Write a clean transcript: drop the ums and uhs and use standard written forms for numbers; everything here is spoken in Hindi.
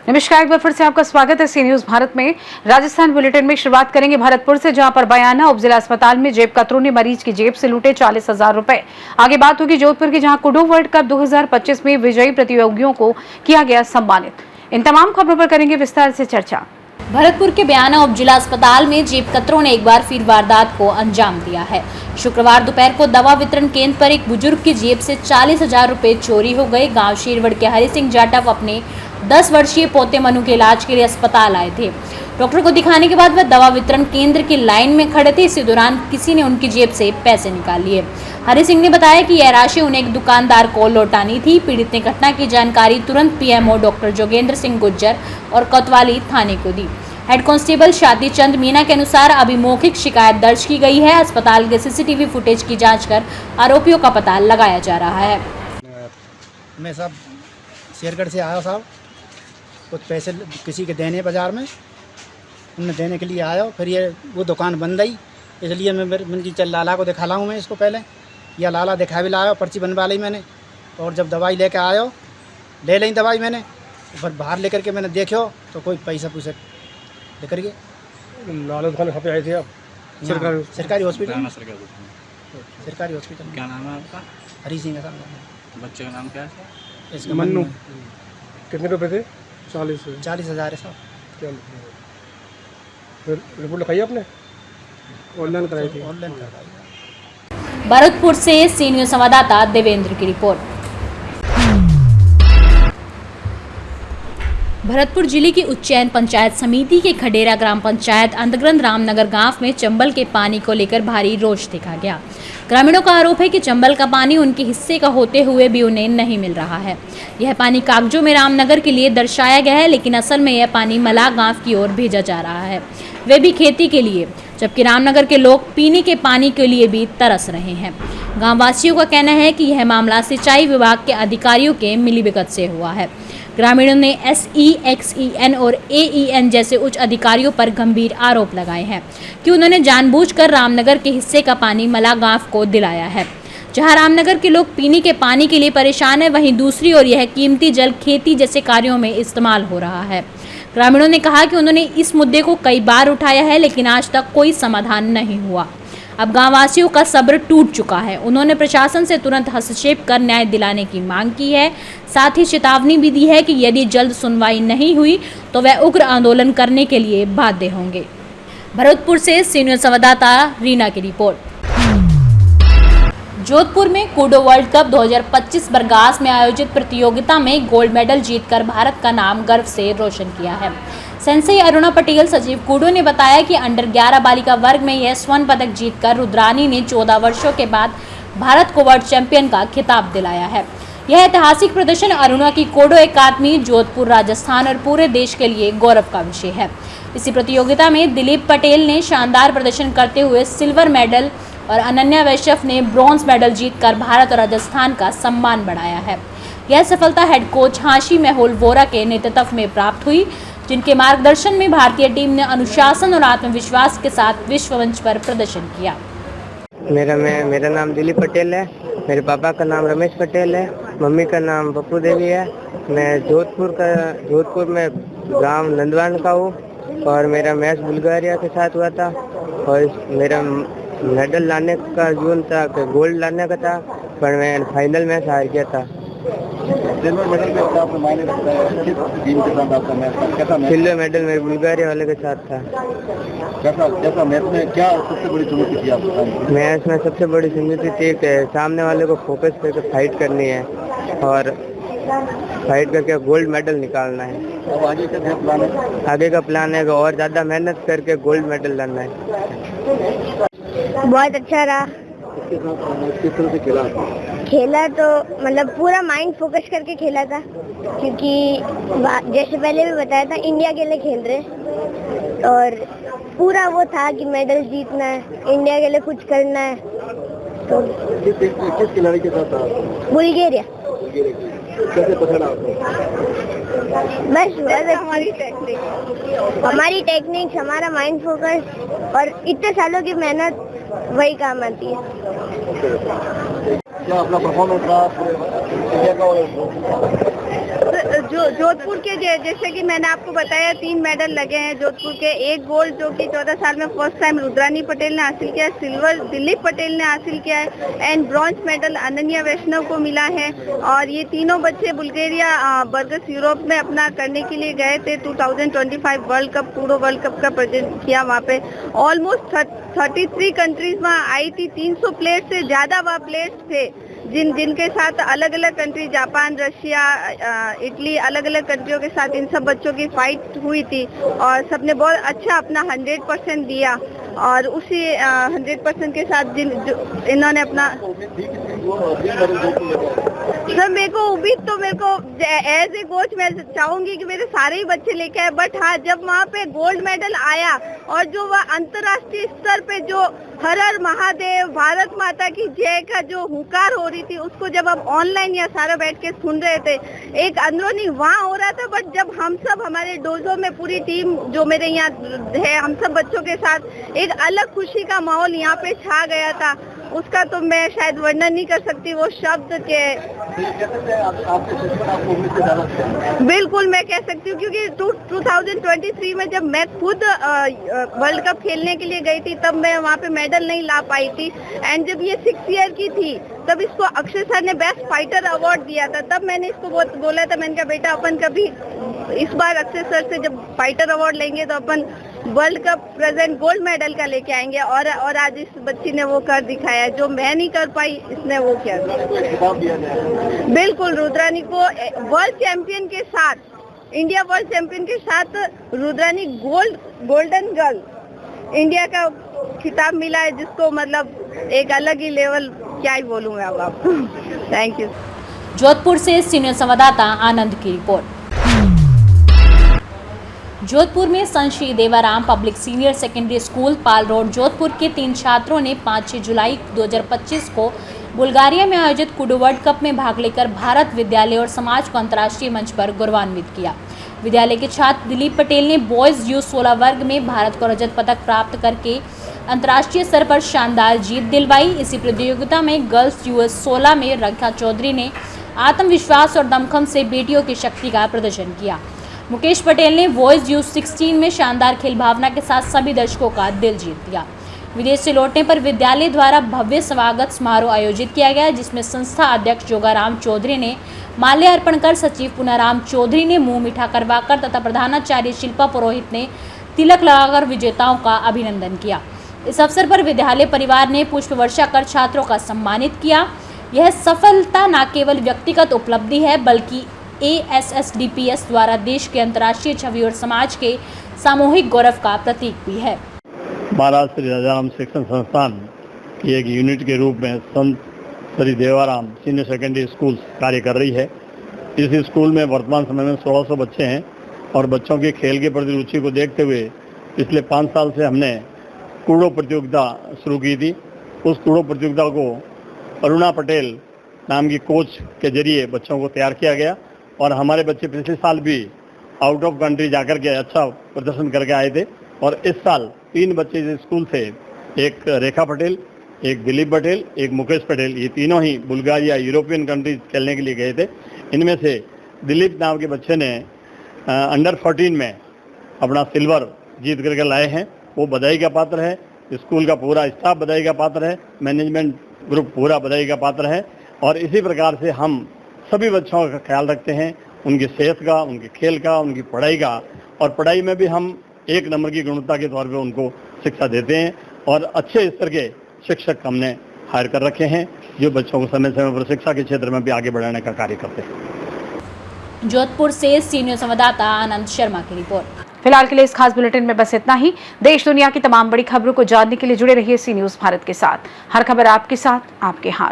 नमस्कार, एक बार फिर से आपका स्वागत है सी न्यूज भारत में। राजस्थान बुलेटिन में शुरुआत करेंगे भरतपुर से, जहां पर बयाना उप जिला अस्पताल में जेब कतरों ने मरीज की जेब से लूटे 40,000 रुपए। आगे बात होगी जोधपुर की, जहां कुडू वर्ल्ड कप 2025 में विजयी प्रतियोगियों को किया गया सम्मानित। इन तमाम खबरों पर करेंगे विस्तार से चर्चा। भरतपुर के बयाना उप जिला अस्पताल में जेब कतरों ने एक बार फिर वारदात को अंजाम दिया है। शुक्रवार दोपहर को दवा वितरण केंद्र पर एक बुजुर्ग की जेब से 40,000 रुपए चोरी हो गए। गांव शेरवड़ के हरि सिंह जाटव अपने 10 वर्षीय पोते मनु के इलाज के लिए अस्पताल आए थे। डॉक्टर को दिखाने के बाद वह दवा वितरण केंद्र की लाइन में खड़े थे। इसी दौरान किसी ने उनकी जेब से पैसे निकाल लिए। हरि सिंह ने बताया कि यह राशि उन्हें एक दुकानदार को लौटानी थी। पीड़ित ने घटना की जानकारी तुरंत पीएमओ डॉक्टर जोगेंद्र सिंह गुज्जर और कोतवाली थाने को दी। हेड कांस्टेबल शादी चंद मीना के अनुसार अभी मौखिक शिकायत दर्ज की गई है। अस्पताल के सीसीटीवी फुटेज की जांच कर आरोपियों का पता लगाया जा रहा है। मैं सब शेरगढ़ से आया साहब, कुछ पैसे किसी के देने बाज़ार में, उन्हें देने के लिए आया। फिर ये वो दुकान बंद आई, इसलिए मैंने चल लाला को दिखा लाऊँ मैं इसको पहले। या लाला दिखा भी लाया, पर्ची बनवा ली मैंने। और जब दवाई लेके आया, ले ली दवाई मैंने, फिर बाहर लेकर के मैंने देखो तो कोई पैसा पूछे लेकर के। लाला दुकान कहाँ पे आए थे आप? सरकारी हॉस्पिटल। सरकारी हॉस्पिटल। क्या नाम है आपका? हरी सिंह है साहब। बच्चे का नाम क्या है? इसका मन्नू। कितने रुपए थे? 40,000 है साहब। क्या फिर रिपोर्ट लिखाई आपने? ऑनलाइन कराई थी? ऑनलाइन करवाई। भरतपुर से सी न्यूज संवाददाता देवेंद्र की रिपोर्ट। भरतपुर जिले की उज्जैन पंचायत समिति के खडेरा ग्राम पंचायत अंतर्गत रामनगर गांव में चंबल के पानी को लेकर भारी रोष देखा गया। ग्रामीणों का आरोप है कि चंबल का पानी उनके हिस्से का होते हुए भी उन्हें नहीं मिल रहा है। यह पानी कागजों में रामनगर के लिए दर्शाया गया है, लेकिन असल में यह पानी मलाह गांव की ओर भेजा जा रहा है, वे भी खेती के लिए, जबकि रामनगर के लोग पीने के पानी के लिए भी तरस रहे हैं। गाँव वासियों का कहना है कि यह मामला सिंचाई विभाग के अधिकारियों के मिलीभगत से हुआ है। ग्रामीणों ने SEXEN और AEN जैसे उच्च अधिकारियों पर गंभीर आरोप लगाए हैं कि उन्होंने जानबूझकर रामनगर के हिस्से का पानी मलाह गांव को दिलाया है। जहां रामनगर के लोग पीने के पानी के लिए परेशान है, वहीं दूसरी ओर यह कीमती जल खेती जैसे कार्यों में इस्तेमाल हो रहा है। ग्रामीणों ने कहा कि उन्होंने इस मुद्दे को कई बार उठाया है, लेकिन आज तक कोई समाधान नहीं हुआ। अब गांववासियों का सब्र टूट चुका है। उन्होंने प्रशासन से तुरंत हस्तक्षेप कर न्याय दिलाने की मांग की है। साथ ही चेतावनी भी दी है कि यदि जल्द सुनवाई नहीं हुई तो वह उग्र आंदोलन करने के लिए बाध्य होंगे। भरतपुर से सीनियर संवाददाता रीना की रिपोर्ट। जोधपुर में कूडो वर्ल्ड कप 2025 बरगास में आयोजित प्रतियोगिता में गोल्ड मेडल जीतकर भारत का नाम गर्व से रोशन किया है। सेंसई अरुणा पटेल सचिव कूडो ने बताया कि अंडर 11 बालिका वर्ग में यह स्वर्ण पदक जीतकर रुद्रानी ने 14 वर्षों के बाद भारत को वर्ल्ड चैंपियन का खिताब दिलाया है। यह ऐतिहासिक प्रदर्शन अरुणा की कोडो अकादमी, जोधपुर, राजस्थान और पूरे देश के लिए गौरव का विषय है। इसी प्रतियोगिता में दिलीप पटेल ने शानदार प्रदर्शन करते हुए सिल्वर मेडल और अनन्या वैश्यव ने ब्रॉन्ज मेडल जीतकर भारत और राजस्थान का सम्मान बढ़ाया है। यह सफलता हेड कोच हाशी मेहुल वोरा के नेतृत्व में प्राप्त हुई, जिनके मार्गदर्शन में भारतीय टीम ने अनुशासन और आत्मविश्वास के साथ विश्व मंच पर प्रदर्शन किया। मेरा नाम दिलीप पटेल है। मेरे पापा का नाम रमेश पटेल है। मम्मी का नाम पप्पू देवी है। मैं जोधपुर में गांव नंदवान का हूँ और मेरा मैच बुल्गारिया के साथ हुआ था और मेरा मेडल लाने का जुनून था, गोल्ड लाने का था, पर मैं फाइनल मैच हार गया था। सिल्वर मेडल में क्या आपको मायने रखता है? किस टीम के साथ आपका मैच था? कैसा मैच? सिल्वर मेडल मेरे बुल्गारिया वाले के साथ था। कैसा मैच में क्या सबसे बड़ी चुनौती थी आपको? मैच में सबसे बड़ी चुनौती थी कि सामने वाले को फोकस करके फाइट करनी है और फाइट करके गोल्ड मेडल निकालना है। अब आगे का क्या प्लान है? आगे का प्लान है कि और ज़्यादा मेहनत करके गोल्ड मेडल लाना है। बहुत अच्छा रहा। किस तरह से खेला तो मतलब पूरा माइंड फोकस करके खेला था, क्योंकि जैसे पहले भी बताया था इंडिया के लिए खेल रहे और पूरा वो था कि मेडल जीतना है, इंडिया के लिए कुछ करना है। तो किस खिलाड़ी के साथ था? बुल्गारिया। कैसे पकड़ा आपको? बस हमारी टेक्निक्स, हमारा माइंड फोकस और इतने सालों की मेहनत वही काम आती है। क्या अपना परफॉर्मेंस रहा इंडिया का और जो जोधपुर के जैसे कि मैंने आपको बताया 3 मेडल लगे हैं जोधपुर के। 1 गोल्ड जो कि 14 साल में फर्स्ट टाइम रुद्रानी पटेल ने हासिल किया है, सिल्वर दिलीप पटेल ने हासिल किया है एंड ब्रॉन्ज मेडल अनन्या वैष्णव को मिला है। और ये तीनों बच्चे बुल्गारिया बर्गस यूरोप में अपना करने के लिए गए थे। 2025 वर्ल्ड कप, पूरा वर्ल्ड कप का प्रेजेंट किया वहाँ पे। ऑलमोस्ट 33 कंट्रीज वहाँ आई थी। 300 प्लेयर्स से ज्यादा वहाँ प्लेयर्स थे जिनके साथ अलग अलग कंट्री, जापान, रशिया, इटली, अलग अलग कंट्रियों के साथ इन सब बच्चों की फाइट हुई थी और सबने बहुत अच्छा अपना 100% दिया। और उसी 100% के साथ इन्होंने अपना सर मेरे को एज ए कोच मैं चाहूंगी कि मेरे सारे ही बच्चे लेके आए। बट हाँ, जब वहाँ पे गोल्ड मेडल आया और जो वह अंतर्राष्ट्रीय स्तर पे जो हर हर महादेव, भारत माता की जय का जो हुंकार हो रही थी, उसको जब हम ऑनलाइन या सारा बैठ के सुन रहे थे, एक अंदरूनी वहाँ हो रहा था। बट जब हम सब हमारे डोजो में पूरी टीम जो मेरे यहाँ है, हम सब बच्चों के साथ एक अलग खुशी का माहौल यहाँ पे छा गया था, उसका तो मैं शायद वर्णन नहीं कर सकती वो शब्द के। बिल्कुल मैं कह सकती हूँ, क्योंकि 2023 में जब मैं खुद वर्ल्ड कप खेलने के लिए गई थी तब मैं वहाँ पे मेडल नहीं ला पाई थी। एंड जब ये 6 ईयर की थी तब इसको अक्षय सर ने बेस्ट फाइटर अवार्ड दिया था। तब मैंने इसको बोला था, मैंने कहा बेटा अपन कभी इस बार अक्षय सर से जब फाइटर अवार्ड लेंगे तो अपन world cup present gold medal का लेके आएंगे। और आज इस बच्ची ने वो कर दिखाया, जो मैं नहीं कर पाई इसने वो किया। बिल्कुल, रुद्रानी को वर्ल्ड चैंपियन के साथ, इंडिया वर्ल्ड चैंपियन के साथ रुद्रानी गोल्डन गर्ल इंडिया का खिताब मिला है, जिसको मतलब एक अलग ही लेवल, क्या ही बोलूँ मैं अब आपको। Thank you. जोधपुर से सीनियर संवाददाता आनंद की रिपोर्ट। जोधपुर में Sant Shri Devaram public senior secondary school Pal road Jodhpur के 3 छात्रों ने 5-6 जुलाई 2025 को बुल्गारिया में आयोजित कुडू वर्ल्ड कप में भाग लेकर भारत, विद्यालय और समाज को अंतर्राष्ट्रीय मंच पर गौरवान्वित किया। विद्यालय के छात्र दिलीप पटेल ने बॉयज U16 वर्ग में भारत को रजत पदक प्राप्त करके अंतर्राष्ट्रीय स्तर पर शानदार जीत दिलवाई। इसी प्रतियोगिता में गर्ल्स US16 में रेखा चौधरी ने आत्मविश्वास और दमखम से बेटियों की शक्ति का प्रदर्शन किया। मुकेश पटेल ने बॉयज U16 में शानदार खेल भावना के साथ सभी दर्शकों का दिल जीत लिया। विदेश से लौटने पर विद्यालय द्वारा भव्य स्वागत समारोह आयोजित किया गया, जिसमें संस्था अध्यक्ष जोगाराम चौधरी ने माल्य अर्पण कर, सचिव पुनाराम चौधरी ने मुंह मीठा करवाकर तथा प्रधानाचार्य शिल्पा पुरोहित ने तिलक लगाकर विजेताओं का अभिनंदन किया। इस अवसर पर विद्यालय परिवार ने पुष्प वर्षा कर छात्रों का सम्मानित किया। यह सफलता न केवल व्यक्तिगत उपलब्धि है बल्कि ASSDPS द्वारा देश के अंतर्राष्ट्रीय छवि और समाज के सामूहिक गौरव का प्रतीक भी है। महाराज श्री राजाराम शिक्षण संस्थान की एक यूनिट के रूप में Sant Shri Devaram senior secondary school कार्य कर रही है। इस स्कूल में वर्तमान समय में 1600 बच्चे हैं और बच्चों के खेल के प्रति रुचि को देखते हुए पिछले 5 साल से हमने कूड़ो प्रतियोगिता शुरू की थी। उस कूड़ो प्रतियोगिता को अरुणा पटेल नाम की कोच के जरिए बच्चों को तैयार किया गया और हमारे बच्चे पिछले साल भी आउट ऑफ कंट्री जाकर के अच्छा प्रदर्शन करके आए थे। और इस साल 3 बच्चे इस स्कूल से, एक रेखा पटेल, एक दिलीप पटेल, एक मुकेश पटेल, ये तीनों ही बुल्गारिया, यूरोपियन कंट्रीज खेलने के लिए गए थे। इनमें से दिलीप नाम के बच्चे ने अंडर 14 में अपना सिल्वर जीत करके लाए हैं। वो बधाई का पात्र है। स्कूल का पूरा स्टाफ बधाई का पात्र है, मैनेजमेंट ग्रुप पूरा बधाई का पात्र है। और इसी प्रकार से हम सभी बच्चों का ख्याल रखते हैं, उनकी सेहत का, उनके खेल का, उनकी पढ़ाई का। और पढ़ाई में भी हम 1 नंबर की गुणवत्ता के तौर पे उनको शिक्षा देते हैं और अच्छे स्तर के शिक्षक हमने हायर कर रखे हैं, जो बच्चों को समय समय पर शिक्षा के क्षेत्र में भी आगे बढ़ाने का कार्य करते हैं। जोधपुर से सीनियर संवाददाता आनंद शर्मा की रिपोर्ट। फिलहाल के लिए इस खास बुलेटिन में बस इतना ही। देश दुनिया की तमाम बड़ी खबरों को जानने के लिए जुड़े रहिए सी न्यूज़ भारत के साथ। हर खबर आपके साथ, आपके हाथ।